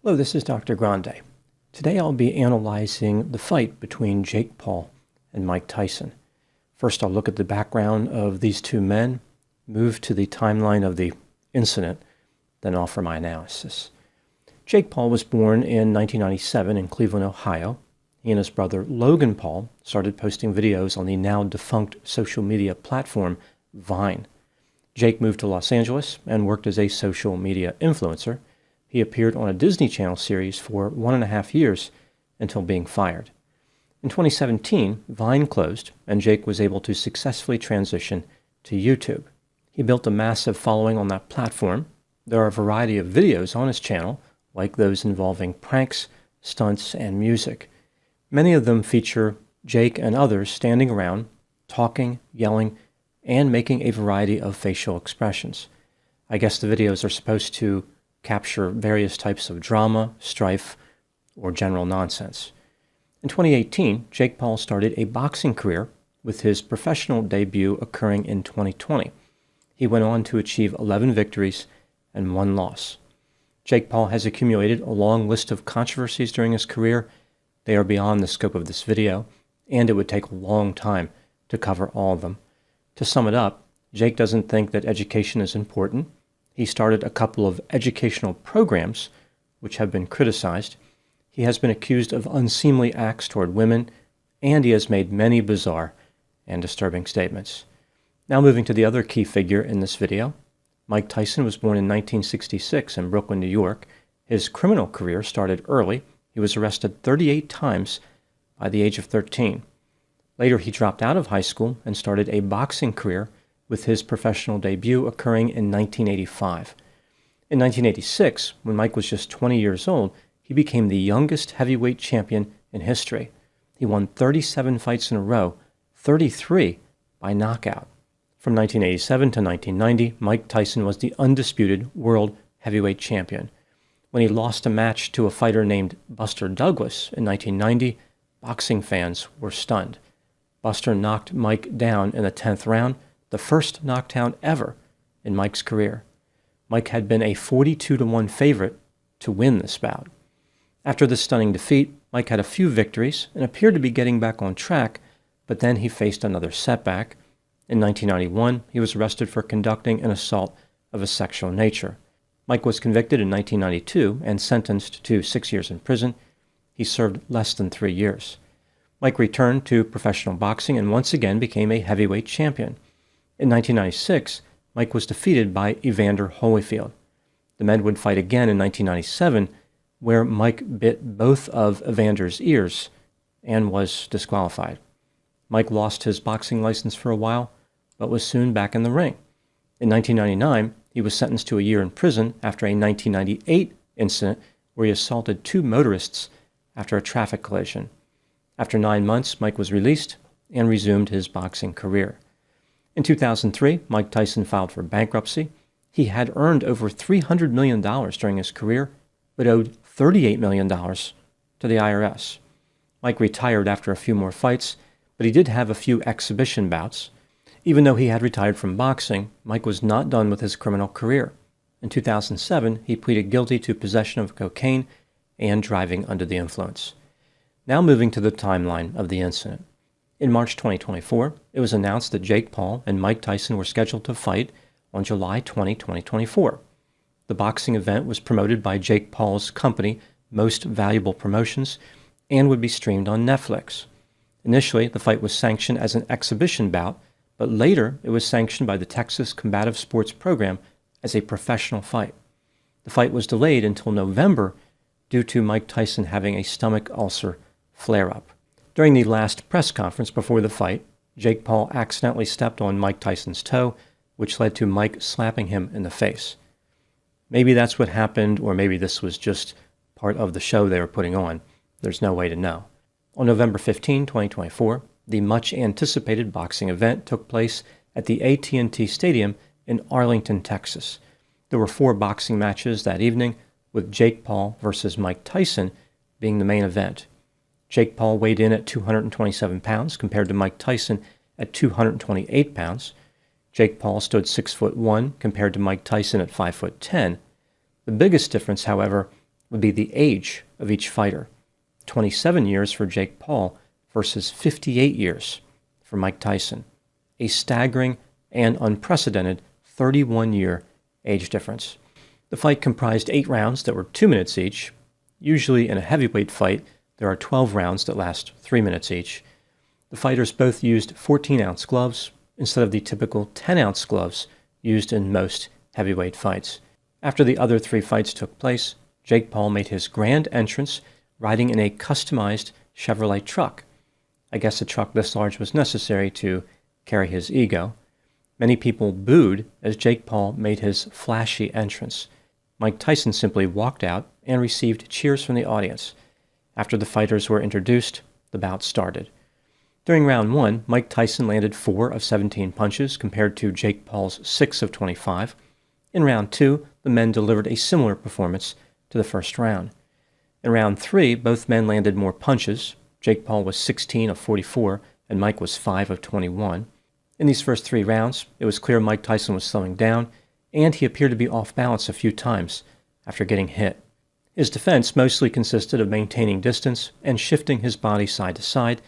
Hello, this is Dr. Grande. Today I'll be analyzing the fight between Jake Paul and Mike Tyson. First, I'll look at the background of these two men, move to the timeline of the incident, then offer my analysis. Jake Paul was born in 1997 in Cleveland, Ohio. He and his brother Logan Paul started posting videos on the now defunct social media platform Vine. Jake moved to Los Angeles and worked as a social media influencer. He appeared on a Disney Channel series for 1.5 years until being fired. In 2017, Vine closed, and Jake was able to successfully transition to YouTube. He built a massive following on that platform. There are a variety of videos on his channel, like those involving pranks, stunts, and music. Many of them feature Jake and others standing around, talking, yelling, and making a variety of facial expressions. I guess the videos are supposed to capture various types of drama, strife, or general nonsense. In 2018, Jake Paul started a boxing career with his professional debut occurring in 2020. He went on to achieve 11 victories and 1 loss. Jake Paul has accumulated a long list of controversies during his career. They are beyond the scope of this video, and it would take a long time to cover all of them. To sum it up, Jake doesn't think that education is important. He started a couple of educational programs, which have been criticized. He has been accused of unseemly acts toward women, and he has made many bizarre and disturbing statements. Now moving to the other key figure in this video. Mike Tyson was born in 1966 in Brooklyn, New York. His criminal career started early. He was arrested 38 times by the age of 13. Later, he dropped out of high school and started a boxing career with his professional debut occurring in 1985. In 1986, when Mike was just 20 years old, he became the youngest heavyweight champion in history. He won 37 fights in a row, 33 by knockout. From 1987 to 1990, Mike Tyson was the undisputed world heavyweight champion. When he lost a match to a fighter named Buster Douglas in 1990, boxing fans were stunned. Buster knocked Mike down in the 10th round, the first knockdown ever in Mike's career. Mike had been a 42-1 favorite to win this bout. After this stunning defeat, Mike had a few victories and appeared to be getting back on track, but then he faced another setback. In 1991, he was arrested for conducting an assault of a sexual nature. Mike was convicted in 1992 and sentenced to 6 years in prison. He served less than 3 years. Mike returned to professional boxing and once again became a heavyweight champion. In 1996, Mike was defeated by Evander Holyfield. The men would fight again in 1997, where Mike bit both of Evander's ears and was disqualified. Mike lost his boxing license for a while, but was soon back in the ring. In 1999, he was sentenced to a year in prison after a 1998 incident where he assaulted 2 motorists after a traffic collision. After 9 months, Mike was released and resumed his boxing career. In 2003, Mike Tyson filed for bankruptcy. He had earned over $300 million during his career, but owed $38 million to the IRS. Mike retired after a few more fights, but he did have a few exhibition bouts. Even though he had retired from boxing, Mike was not done with his criminal career. In 2007, he pleaded guilty to possession of cocaine and driving under the influence. Now moving to the timeline of the incident. In March 2024, it was announced that Jake Paul and Mike Tyson were scheduled to fight on July 20, 2024. The boxing event was promoted by Jake Paul's company, Most Valuable Promotions, and would be streamed on Netflix. Initially, the fight was sanctioned as an exhibition bout, but later it was sanctioned by the Texas Combative Sports Program as a professional fight. The fight was delayed until November due to Mike Tyson having a stomach ulcer flare-up. During the last press conference before the fight, Jake Paul accidentally stepped on Mike Tyson's toe, which led to Mike slapping him in the face. Maybe that's what happened, or maybe this was just part of the show they were putting on. There's no way to know. On November 15, 2024, the much-anticipated boxing event took place at the AT&T Stadium in Arlington, Texas. There were 4 boxing matches that evening, with Jake Paul versus Mike Tyson being the main event. Jake Paul weighed in at 227 pounds compared to Mike Tyson at 228 pounds. Jake Paul stood 6'1" compared to Mike Tyson at 5'10". The biggest difference, however, would be the age of each fighter. 27 years for Jake Paul versus 58 years for Mike Tyson. A staggering and unprecedented 31-year age difference. The fight comprised 8 rounds that were 2 minutes each. Usually in a heavyweight fight, there are 12 rounds that last 3 minutes each. The fighters both used 14-ounce gloves instead of the typical 10-ounce gloves used in most heavyweight fights. After the other 3 fights took place, Jake Paul made his grand entrance riding in a customized Chevrolet truck. I guess a truck this large was necessary to carry his ego. Many people booed as Jake Paul made his flashy entrance. Mike Tyson simply walked out and received cheers from the audience. After the fighters were introduced, the bout started. During round 1, Mike Tyson landed 4 of 17 punches compared to Jake Paul's 6 of 25. In round 2, the men delivered a similar performance to the first round. In round 3, both men landed more punches. Jake Paul was 16 of 44 and Mike was 5 of 21. In these first 3 rounds, it was clear Mike Tyson was slowing down, and he appeared to be off balance a few times after getting hit. His defense mostly consisted of maintaining distance and shifting his body side to side.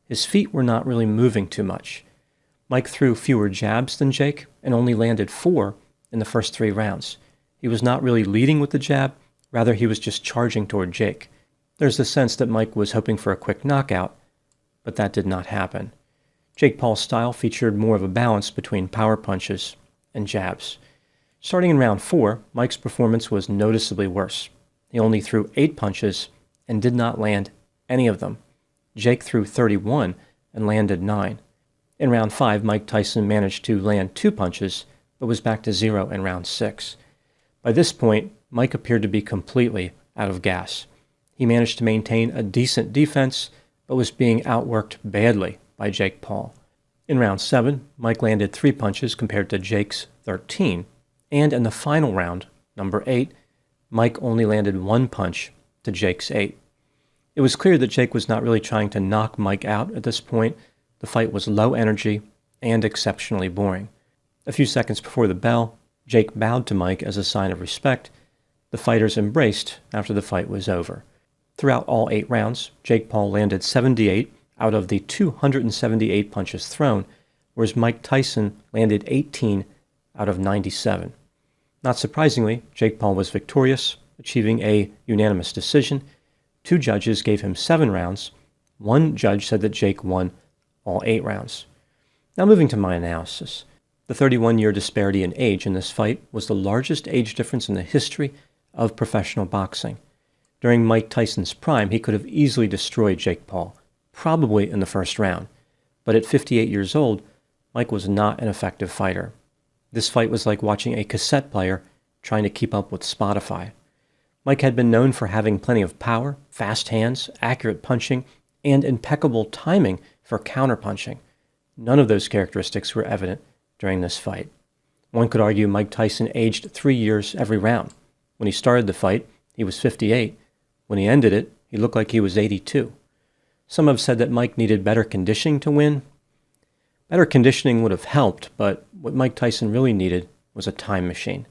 His feet were not really moving too much. Mike threw fewer jabs than Jake and only landed 4 in the first 3 rounds. He was not really leading with the jab, rather he was just charging toward Jake. There's the sense that Mike was hoping for a quick knockout, but that did not happen. Jake Paul's style featured more of a balance between power punches and jabs. Starting in round 4, Mike's performance was noticeably worse. He only threw 8 punches and did not land any of them. Jake threw 31 and landed 9. In round 5, Mike Tyson managed to land 2 punches, but was back to 0 in round 6. By this point, Mike appeared to be completely out of gas. He managed to maintain a decent defense, but was being outworked badly by Jake Paul. In round 7, Mike landed 3 punches compared to Jake's 13, and in the final round, number 8, Mike only landed 1 punch to Jake's 8. It was clear that Jake was not really trying to knock Mike out at this point. The fight was low energy and exceptionally boring. A few seconds before the bell, Jake bowed to Mike as a sign of respect. The fighters embraced after the fight was over. Throughout all 8 rounds, Jake Paul landed 78 out of the 278 punches thrown, whereas Mike Tyson landed 18 out of 97. Not surprisingly, Jake Paul was victorious, achieving a unanimous decision. 2 judges gave him 7 rounds. 1 judge said that Jake won all 8 rounds. Now moving to my analysis. The 31-year disparity in age in this fight was the largest age difference in the history of professional boxing. During Mike Tyson's prime, he could have easily destroyed Jake Paul, probably in the first round. But at 58 years old, Mike was not an effective fighter. This fight was like watching a cassette player trying to keep up with Spotify. Mike had been known for having plenty of power, fast hands, accurate punching, and impeccable timing for counterpunching. None of those characteristics were evident during this fight. One could argue Mike Tyson aged 3 years every round. When he started the fight, he was 58. When he ended it, he looked like he was 82. Some have said that Mike needed better conditioning to win. Better conditioning would have helped, but what Mike Tyson really needed was a time machine.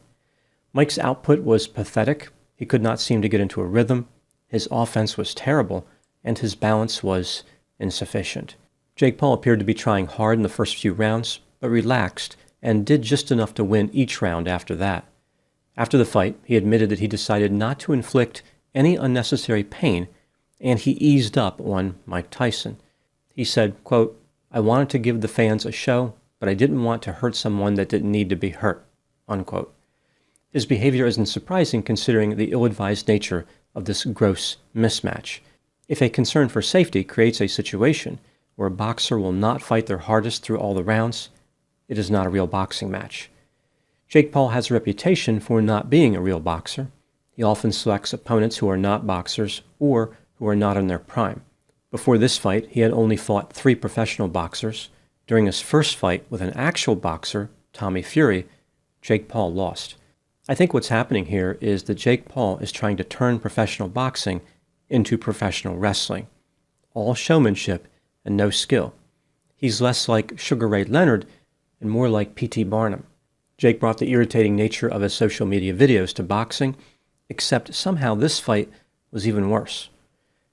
Mike's output was pathetic. He could not seem to get into a rhythm. His offense was terrible, and his balance was insufficient. Jake Paul appeared to be trying hard in the first few rounds, but relaxed and did just enough to win each round after that. After the fight, he admitted that he decided not to inflict any unnecessary pain, and he eased up on Mike Tyson. He said, quote, "I wanted to give the fans a show, but I didn't want to hurt someone that didn't need to be hurt," unquote. His behavior isn't surprising considering the ill-advised nature of this gross mismatch. If a concern for safety creates a situation where a boxer will not fight their hardest through all the rounds, it is not a real boxing match. Jake Paul has a reputation for not being a real boxer. He often selects opponents who are not boxers or who are not in their prime. Before this fight, he had only fought 3 professional boxers. During his first fight with an actual boxer, Tommy Fury, Jake Paul lost. I think what's happening here is that Jake Paul is trying to turn professional boxing into professional wrestling. All showmanship and no skill. He's less like Sugar Ray Leonard and more like P.T. Barnum. Jake brought the irritating nature of his social media videos to boxing. except somehow this fight was even worse.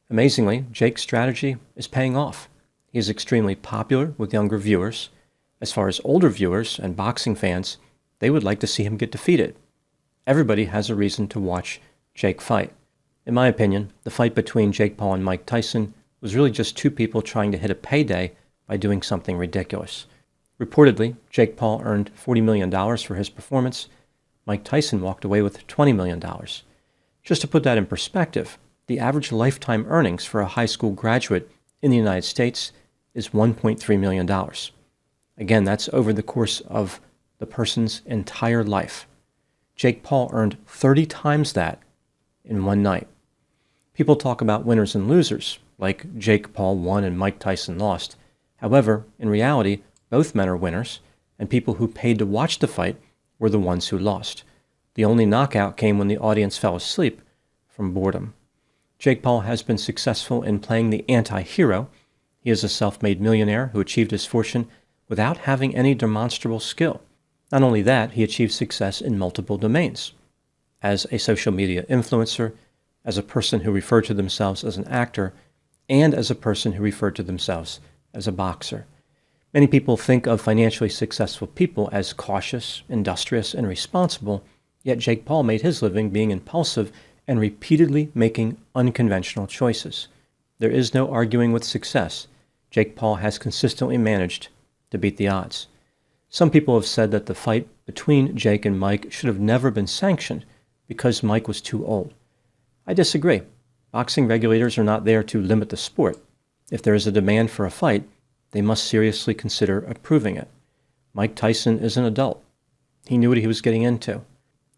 Amazingly, Jake's strategy is paying off. He is extremely popular with younger viewers. As far as older viewers and boxing fans, they would like to see him get defeated. Everybody has a reason to watch Jake fight. In my opinion, the fight between Jake Paul and Mike Tyson was really just two people trying to hit a payday by doing something ridiculous. Reportedly, Jake Paul earned $40 million for his performance. Mike Tyson walked away with $20 million. Just to put that in perspective, the average lifetime earnings for a high school graduate in the United States is $1.3 million. Again, that's over the course of the person's entire life. Jake Paul earned 30 times that in one night. People talk about winners and losers, like Jake Paul won and Mike Tyson lost. However, in reality, both men are winners, and people who paid to watch the fight were the ones who lost. The only knockout came when the audience fell asleep from boredom. Jake Paul has been successful in playing the anti-hero. He is a self-made millionaire who achieved his fortune without having any demonstrable skill. Not only that, he achieved success in multiple domains. As a social media influencer, as a person who referred to themselves as an actor, and as a person who referred to themselves as a boxer. Many people think of financially successful people as cautious, industrious, and responsible, yet Jake Paul made his living being impulsive and repeatedly making unconventional choices. There is no arguing with success. Jake Paul has consistently managed to beat the odds. Some people have said that the fight between Jake and Mike should have never been sanctioned because Mike was too old. I disagree. Boxing regulators are not there to limit the sport. If there is a demand for a fight, they must seriously consider approving it. Mike Tyson is an adult. He knew what he was getting into.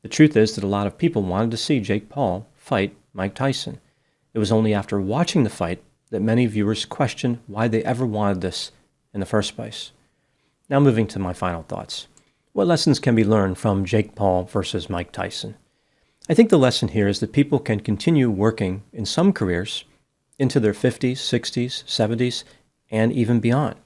The truth is that a lot of people wanted to see Jake Paul fight Mike Tyson. It was only after watching the fight that many viewers questioned why they ever wanted this in the first place. Now moving to my final thoughts. What lessons can be learned from Jake Paul versus Mike Tyson? I think the lesson here is that people can continue working in some careers into their 50s, 60s, 70s, and even beyond.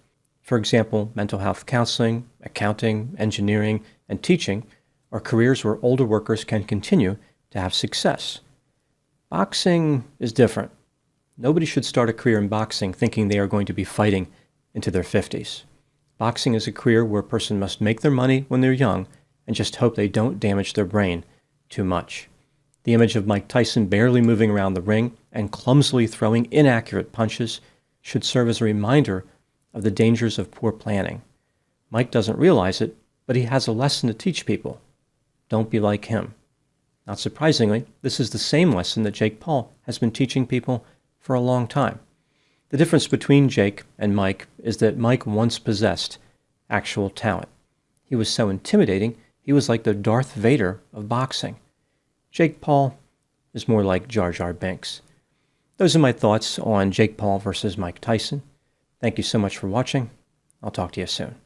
For example, mental health counseling, accounting, engineering, and teaching are careers where older workers can continue to have success. Boxing is different. Nobody should start a career in boxing thinking they are going to be fighting into their 50s. Boxing is a career where a person must make their money when they're young and just hope they don't damage their brain too much. The image of Mike Tyson barely moving around the ring and clumsily throwing inaccurate punches should serve as a reminder of the dangers of poor planning. Mike doesn't realize it, but he has a lesson to teach people. Don't be like him. Not surprisingly, this is the same lesson that Jake Paul has been teaching people for a long time. The difference between Jake and Mike is that Mike once possessed actual talent. He was so intimidating, he was like the Darth Vader of boxing. Jake Paul is more like Jar Jar Binks. Those are my thoughts on Jake Paul versus Mike Tyson. Thank you so much for watching. I'll talk to you soon.